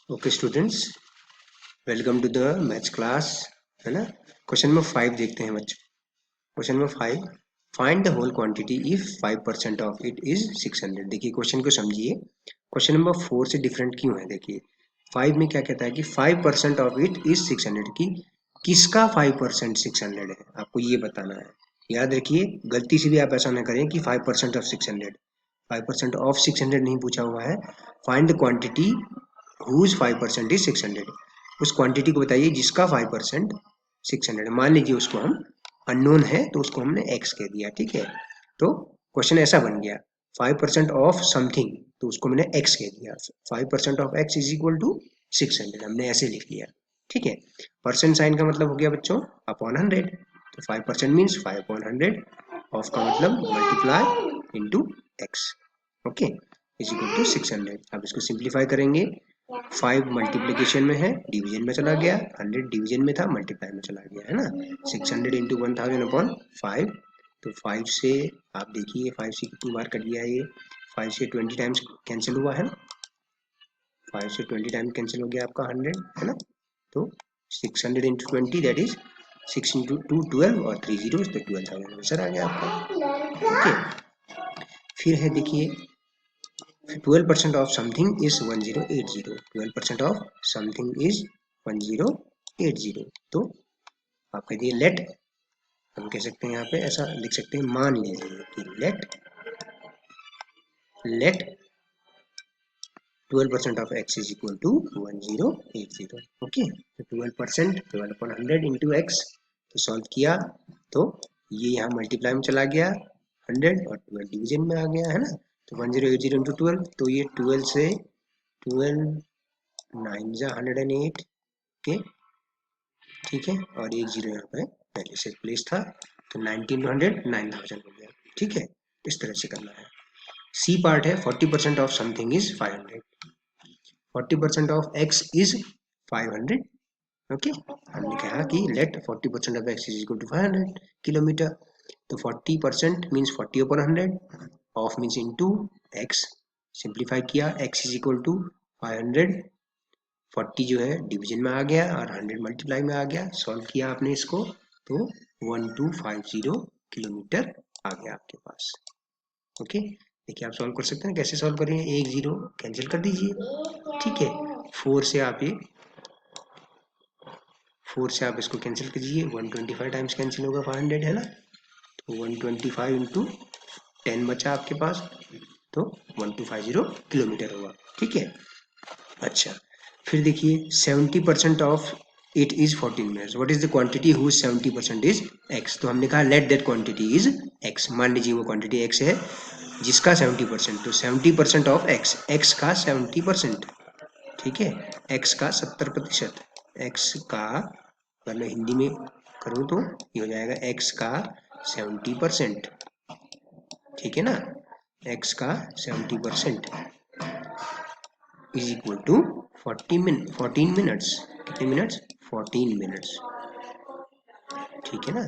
Okay students, welcome to the maths class. है ना। Question number 5 देखते हैं बच्चों। Question number 5, find the whole quantity if 5% of it is 600। देखिए question को समझिए। क्वेश्चन नंबर 4 से डिफरेंट क्यों है? देखिए 5 में क्या कहता है कि 5% ऑफ इट इज 600 की किसका 5% 600 है, आपको ये बताना है। याद रखिए, गलती से भी आप ऐसा ना करें कि 5% ऑफ 600। 5% ऑफ 600 नहीं पूछा हुआ है। Find the quantity whose 5% is 600। उस क्वांटिटी को बताइए जिसका 5% 600। मान लीजिए उसको हम अननोन है तो उसको हमने x कह दिया, ठीक है। तो क्वेश्चन ऐसा बन गया, 5% ऑफ समथिंग तो उसको मैंने x कह दिया। 5% of x is equal to 600, हमने ऐसे लिख लिया, ठीक है। परसेंट साइन का मतलब हो गया बच्चों अपॉन 100। तो 5% मीन्स 5/100, ऑफ का मतलब multiply into x, okay, is equal to 600। अब इसको सिंप्लीफाई करेंगे। 5 मल्टीप्लीकेशन में है, डिवीजन में चला गया, 100 डिवीजन में था, मल्टीप्लाई में चला गया, है ना। 600 इंटू 1000 अपॉन 5। तो 5 से आप देखिए 5 से कितनी बार कट गया ये, 5 से 20 टाइम्स कैंसिल हुआ है ना। 5 से 20 टाइम कैंसिल हो गया आपका 100, है ना। तो 600 इंटू 20 दैट इज 6 इंटू 2 12 और 3 जीरो तो 12,000 आंसर आ गया आपका, ओके। फिर है देखिए 12% of something is 1080। 12% of something is 1080। तो आप कह दिए लेट, हम कह सकते हैं यहाँ पे ऐसा लिख सकते हैं, मान लीजिए कि let 12% of x is equal to 1080। Okay, तो 12%, 12/100 इंटू एक्स। तो सॉल्व किया तो ये यहाँ मल्टीप्लाई में चला गया 100 और 12 डिवीजन में आ गया, है ना। तो 1080 इंटू 12, तो ये 12 से 12 9 जा 108 के, ठीक है। और एक जीरो यहाँ पे पहले से प्लेस था, तो 1900 9000 हो गया, ठीक है। इस तरह से करना है। सी पार्ट है 40% of something is 500। 40% of x is 500, okay. हमने कहा कि let 40% of x is equal to 500 kilometre. तो 40% means 40 upon 100, of means into x. Simplify किया, एक्स इज इक्वल टू 500, 40 जो है डिवीजन में आ गया और 100 मल्टीप्लाई में आ गया। सॉल्व किया आपने इसको तो 1250 किलोमीटर आ गया आपके पास, ओके। देखिए आप सॉल्व कर सकते हैं, कैसे सॉल्व करेंगे, एक जीरो कैंसिल कर दीजिए, ठीक है। 4 से आप ये 4 से आप इसको कैंसिल कीजिए, 125 टाइम्स कैंसिल होगा 500, है ना। तो 125 इंटू 10 बचा आपके पास, तो 1250 किलोमीटर होगा, ठीक है। अच्छा, फिर देखिए 70% of it is 14 minutes. What is the quantity whose 70% is x। तो हमने कहा let that quantity is x। मान लीजिए वो क्वांटिटी x है जिसका 70%, तो 70% ऑफ x, x का 70%, ठीक है। x का 70%, x का, अगर मैं हिंदी में करूँ तो ये हो जाएगा x का 70%, ठीक है ना। x का 70% इज इक्वल टू 14 मिनट्स। कितने मिनट्स? 14 मिनट्स, ठीक है ना।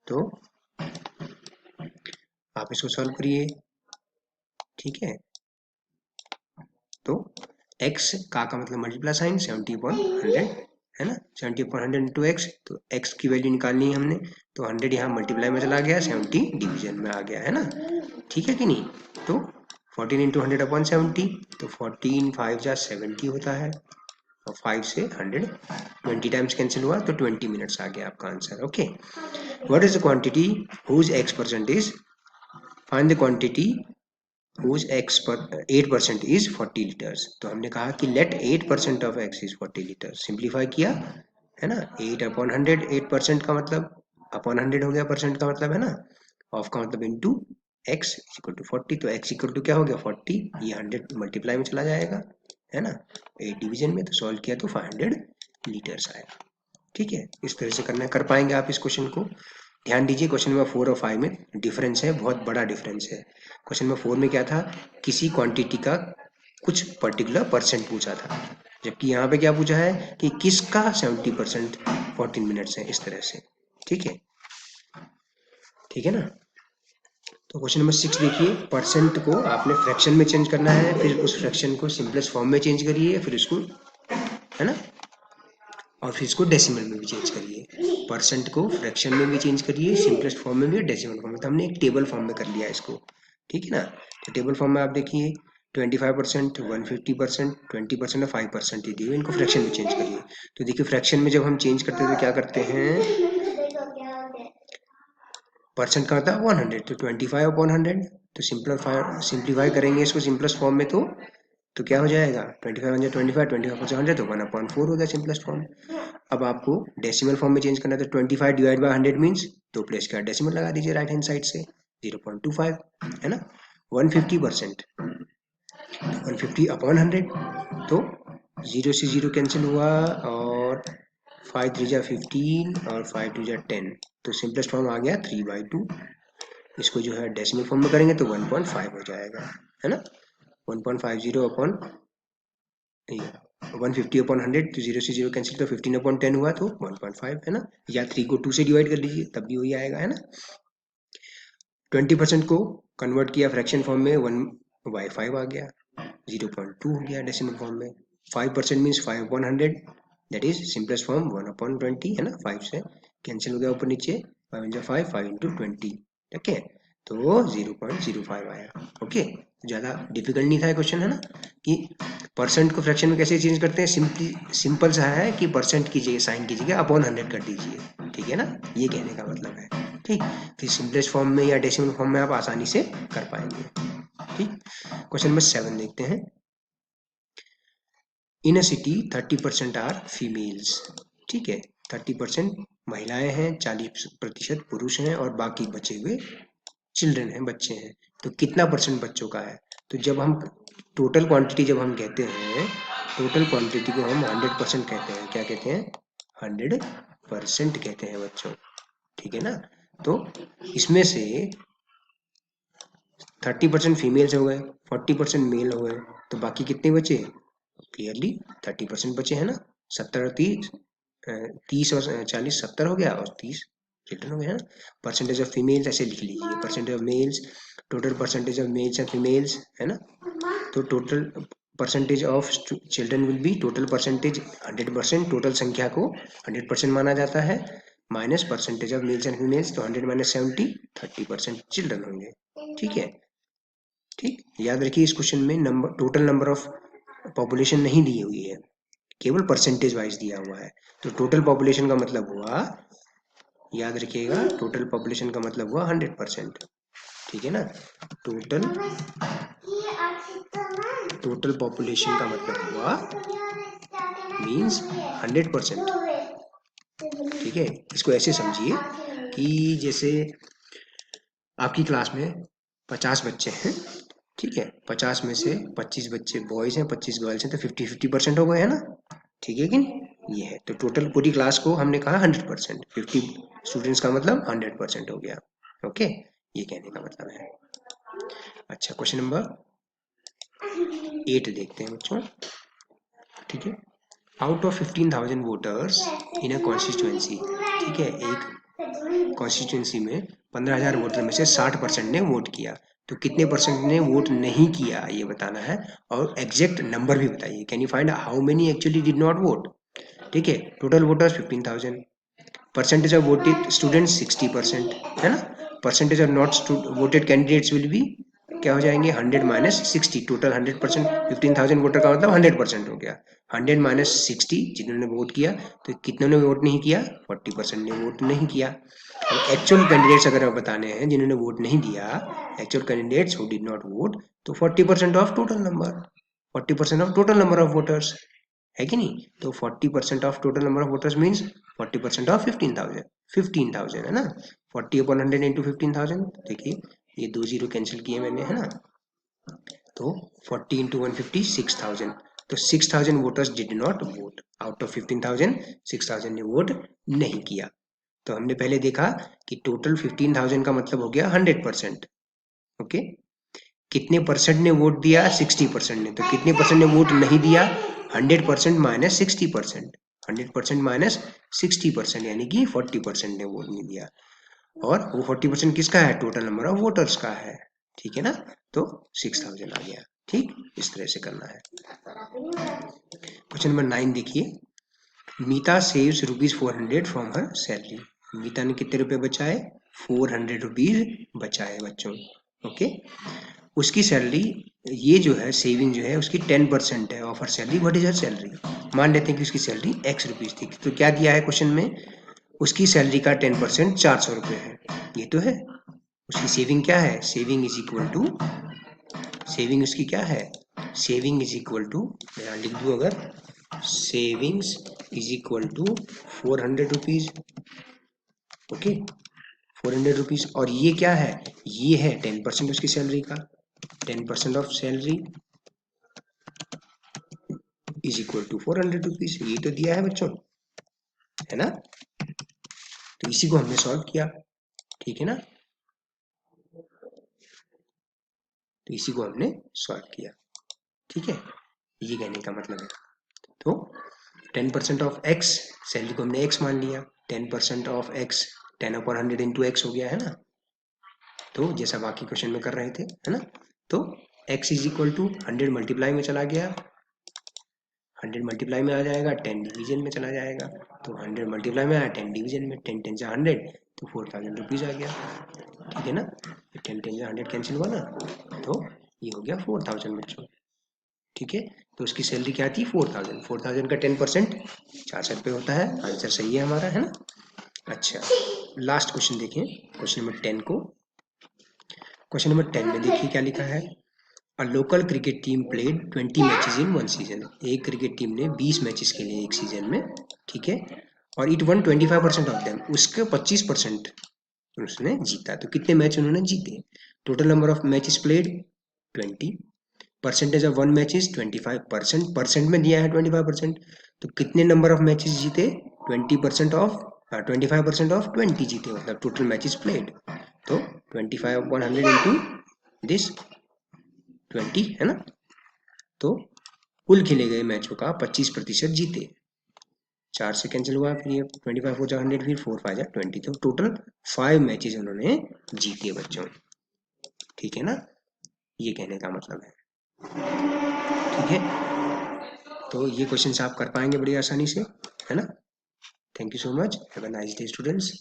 तो आप इसको सॉल्व करिए, ठीक है। तो x का मतलब मल्टीप्लाई साइन 70/100, है ना। 70/100 इंटू एक्स, तो x की वैल्यू निकालनी है हमने, तो 100 यहाँ मल्टीप्लाई में चला गया, 70 डिवीजन में आ गया, है ना। ठीक है कि नहीं। तो 14 इंटू 100/70, तो 14 5 जा 70 होता है, और 5 से 100 20 टाइम्स कैंसिल हुआ, तो 20 मिनट्स आ गया आपका answer, okay. What is the quantity whose x% is, find the quantity whose x पर 8% इज 40 लीटर्स। तो हमने कहा कि let 8% of x is 40 litres. Simplify किया, है ना। 8/100, 8% का मतलब अपॉन 100 हो गया, परसेंट का मतलब, है ना। ऑफ का मतलब इंटू x इक्वल टू 40। तो x इक्वल टू क्या हो गया 40, ये 100 मल्टीप्लाई में चला जाएगा, है ना। 8 डिवीजन में, तो सॉल्व किया तो 500 लीटर्स आया, ठीक है। इस तरह से करना, कर पाएंगे आप इस क्वेश्चन को। ध्यान दीजिए क्वेश्चन नंबर 4 और 5 में डिफरेंस है, बहुत बड़ा डिफरेंस है। क्वेश्चन नंबर 4 में क्या था, किसी क्वांटिटी का कुछ पर्टिकुलर परसेंट पूछा था, जबकि यहाँ पे क्या पूछा है कि किसका 70% 14 मिनट्स है, इस तरह से, ठीक है, ठीक है ना। तो क्वेश्चन नंबर 6 देखिए, परसेंट को आपने फ्रैक्शन में चेंज करना है, फिर उस फ्रैक्शन को सिंपलेस्ट फॉर्म में चेंज करिए, फिर उसको, है ना, और फिर इसको डेसिमल में भी चेंज करिए। परसेंट को फ्रैक्शन में भी चेंज करिए, सिंपलेस्ट फॉर्म में भी और डेसिमल फॉर्म में। तो हमने एक टेबल फॉर्म में कर लिया इसको, ठीक है ना। तो टेबल फॉर्म में आप देखिए 25%, 150%, 20% और 5% दिए हुए, इनको फ्रैक्शन में चेंज करिए। तो देखिए फ्रैक्शन में जब हम चेंज करते हैं तो क्या करते हैं, परसेंट का होता है 100, तो 25/100। तो सिंप्लीफाई करेंगे इसको सिंपलेस्ट फॉर्म में, तो क्या हो जाएगा, 25 25 25 100, तो 1/4 हो गया सिंपलेस्ट फॉर्म। अब आपको डेसिमल फॉर्म में चेंज करना है, तो 25 डिवाइड बाय 100 मीन्स 2 प्लेस का डेसिमल लगा दीजिए राइट हैंड साइड से, 0.25, है ना। 150%, 150/100, तो 0 से 0 कैंसिल हुआ, और 5 3 जा 15 और 5 2 जा 10, तो सिंपलेस्ट फॉर्म आ गया 3/2। इसको जो है डेसिमल फॉर्म में करेंगे तो 1.5 हो जाएगा, है ना। 1.50 अपॉन 150/100, तो 0 से 0 कैंसिल, तो 15/10 हुआ, तो 1.5, है ना। या 3 को 2 से डिवाइड कर लीजिए, तब भी वही आएगा, है ना। 20% को कन्वर्ट किया फ्रैक्शन फॉर्म में, 1/5 आ गया, 0.2 हो गया डेसिमल फॉर्म में। 5% means 5/100, that is simplest form 1/20, है ना। 5 से कैंसिल हो गया ऊपर नीचे, 5 5 5 × 20, ठीक है, तो 0.05 आया। ओके, ज़्यादा डिफिकल्ट नहीं था क्वेश्चन, है ना, कि परसेंट को फ्रैक्शन में कैसे चेंज करते हैं। सिंपल सा है कि परसेंट की जगह, साइन की जगह अपॉन 100 कर दीजिए, ठीक है ना, ये कहने का मतलब है, ठीक। फिर सिंपलेस्ट फॉर्म में या डेसिमल फॉर्म में आप आसानी से कर पाएंगे, ठीक। क्वेश्चन नंबर 7 देखते हैं। इन अ सिटी 30% आर फीमेल्स, ठीक है, 30% महिलाएं हैं, 40% पुरुष हैं, और बाकी बचे हुए चिल्ड्रन हैं, बच्चे हैं। तो कितना परसेंट बच्चों का है, तो जब हम टोटल क्वांटिटी जब हम कहते हैं, टोटल क्वांटिटी को हम 100% कहते हैं, क्या कहते हैं, 100% कहते हैं बच्चों, ठीक है ना। तो इसमें से 30% फीमेल्स हो गए, 40% मेल हो गए, तो बाकी कितने बचे, क्लियरली 30% बचे, है ना। 70 और 30, 30 और 40, 70 हो गया, और 30 चिल्ड्रन हो गया, है ना। परसेंटेज ऑफ फीमेल्स ऐसे लिख लीजिए, percentage of males, total percentage of males and females, है ना। तो total percentage of children will be, total percentage 100%, total संख्या को 100% माना जाता है, minus percentage of males and females, तो 100 - 70, 30% चिल्ड्रन होंगे, ठीक है। ठीक, याद रखिए इस क्वेश्चन में number, total number of population नहीं दी हुई है, केवल परसेंटेज वाइज दिया हुआ है। तो टोटल पॉपुलेशन का मतलब हुआ, याद रखिएगा, टोटल पॉपुलेशन का मतलब हुआ 100%, ठीक है ना। टोटल टोटल पॉपुलेशन का मतलब हुआ मीन्स 100%, ठीक है। इसको ऐसे समझिए कि जैसे आपकी क्लास में 50 बच्चे हैं, ठीक है, 50 में से 25 बच्चे बॉयज हैं, 25 गर्ल्स हैं, तो 50-50% हो गए, है ना, ठीक है कि नहीं। ये है, तो टोटल पूरी क्लास को हमने कहा 100%, 50 स्टूडेंट्स का मतलब 100% हो गया, ओके, ये कहने का मतलब है। अच्छा, क्वेश्चन नंबर 8 देखते हैं बच्चों, ठीक है। Out of 15,000 voters in a constituency, ठीक है, एक कॉन्स्टिट्यूएंसी में 15,000 वोटर में से 60% ने वोट किया, तो कितने परसेंट ने वोट नहीं किया ये बताना है, और एग्जैक्ट नंबर भी बताइए। Can you find how many actually did not vote, ठीक है। Total voters 15,000, percentage of voted students 60%, है ना। Percentage of not voted candidates will be, क्या हो जाएंगे, 100 - 60, टोटल 100%, 15,000 वोटर का मतलब 100% हो गया, 100 - 60 जिन्होंने वोट किया, तो कितनों ने वोट नहीं किया, 40% ने वोट नहीं किया। अब एक्चुअल कैंडिडेट्स अगर आप बताने हैं जिन्होंने वोट नहीं दिया, actual candidates who did not vote, तो 40% of total number, 40% of total number of voters, है कि नहीं। तो 40% of total number of voters means 40% of 15,000, 15,000, है ना। 40/100 इंटू 15,000, देखिए ये 2 जीरो कैंसिल किए मैंने, है ना, तो 40 इंटू 150, 6,000, तो 6,000 voters did not vote, out of 15,000 6,000 ने वोट नहीं किया। तो हमने पहले देखा कि टोटल 15,000 का मतलब हो गया 100%, ओके। कितने परसेंट ने वोट दिया, 60% ने, तो कितने परसेंट ने वोट नहीं दिया, 100% माइनस 60%, 100% माइनस 60%, यानी कि 40% ने वोट नहीं दिया। और वो 40% किसका है, टोटल नंबर ऑफ वोटर्स का है, ठीक है ना। तो 6000 आ गया, ठीक, इस तरह से करना है। क्वेश्चन नंबर 9 देखिए, मीता सेव्स ₹400 फ्रॉम हर सैलरी। मीता ने कितने रुपए बचाए, 400 रुपीज बचाए बच्चों, ओके। उसकी सैलरी, ये जो है सेविंग जो है उसकी 10% है of her salary. What is her salary, मान लेते हैं कि उसकी सैलरी x रुपीज थी, तो क्या दिया है क्वेश्चन में, उसकी सैलरी का 10% 400 रुपये है, ये तो है। उसकी सेविंग क्या है, saving is equal to, saving उसकी क्या है, सेविंग इज इक्वल टू, मैं यहाँ लिख दूँ अगर, savings is equal to 400 rupees, okay, 400 rupees. और ये क्या है, ये है 10% उसकी सैलरी का, 10% of salary is equal to 400 rupees, ये तो दिया है बच्चों, है ना। तो इसी को हमने सॉल्व किया, ठीक है ना, तो इसी को हमने सॉल्व किया, ठीक है, ये कहने का मतलब है। तो 10% ऑफ एक्स, सैलरी को हमने एक्स मान लिया, 10% ऑफ एक्स 10/100 इंटू एक्स हो गया, है ना। तो जैसा बाकी क्वेश्चन में कर रहे थे, है ना। तो x is equal to 100 multiply में चला गया, 100 मल्टीप्लाई में आ जाएगा, 10 डिवीजन में चला जाएगा, तो 100 मल्टीप्लाई में आया, 10 डिवीजन में, 10 10 से 100, तो 4000 रुपीज आ गया, ठीक है ना। 10 10 से 100 कैंसिल हुआ ना, तो ये हो गया 4000 बच्चों, ठीक है। तो उसकी सैलरी क्या थी, 4000, 4000 का 10% 400 रुपये होता है, आंसर सही है हमारा, है ना। अच्छा, लास्ट क्वेश्चन देखें, क्वेश्चन नंबर 10 को। क्वेश्चन नंबर 10 में देखिए क्या लिखा है, a local cricket team played 20 matches in one season. एक क्रिकेट टीम ने 20 मैचेस खेले एक सीजन में, ठीक है, और इट वन 25% ऑफ देम, उसके 25% उसने जीता। तो कितने मैच उन्होंने जीते, total number of matches played 20, percentage of one match is 25%, percent में दिया है 25%, तो कितने नंबर ऑफ मैचेस जीते, 20% ऑफ 25% ऑफ 20 जीते, मतलब टोटल मैचेस प्लेड। तो 25/100 इंटू दिस 20, है ना। तो कुल खेले गए मैचों का 25% जीते, 4 से कैंसिल हुआ, फिर ये 25 हो जा 100, फिर 4 5 जा 20, तो टोटल 5 मैचेस उन्होंने जीते बच्चों, ठीक है ना, ये कहने का मतलब है, ठीक है। तो ये क्वेश्चन आप कर पाएंगे बड़ी आसानी से, है ना। Thank you so much, have a nice day students.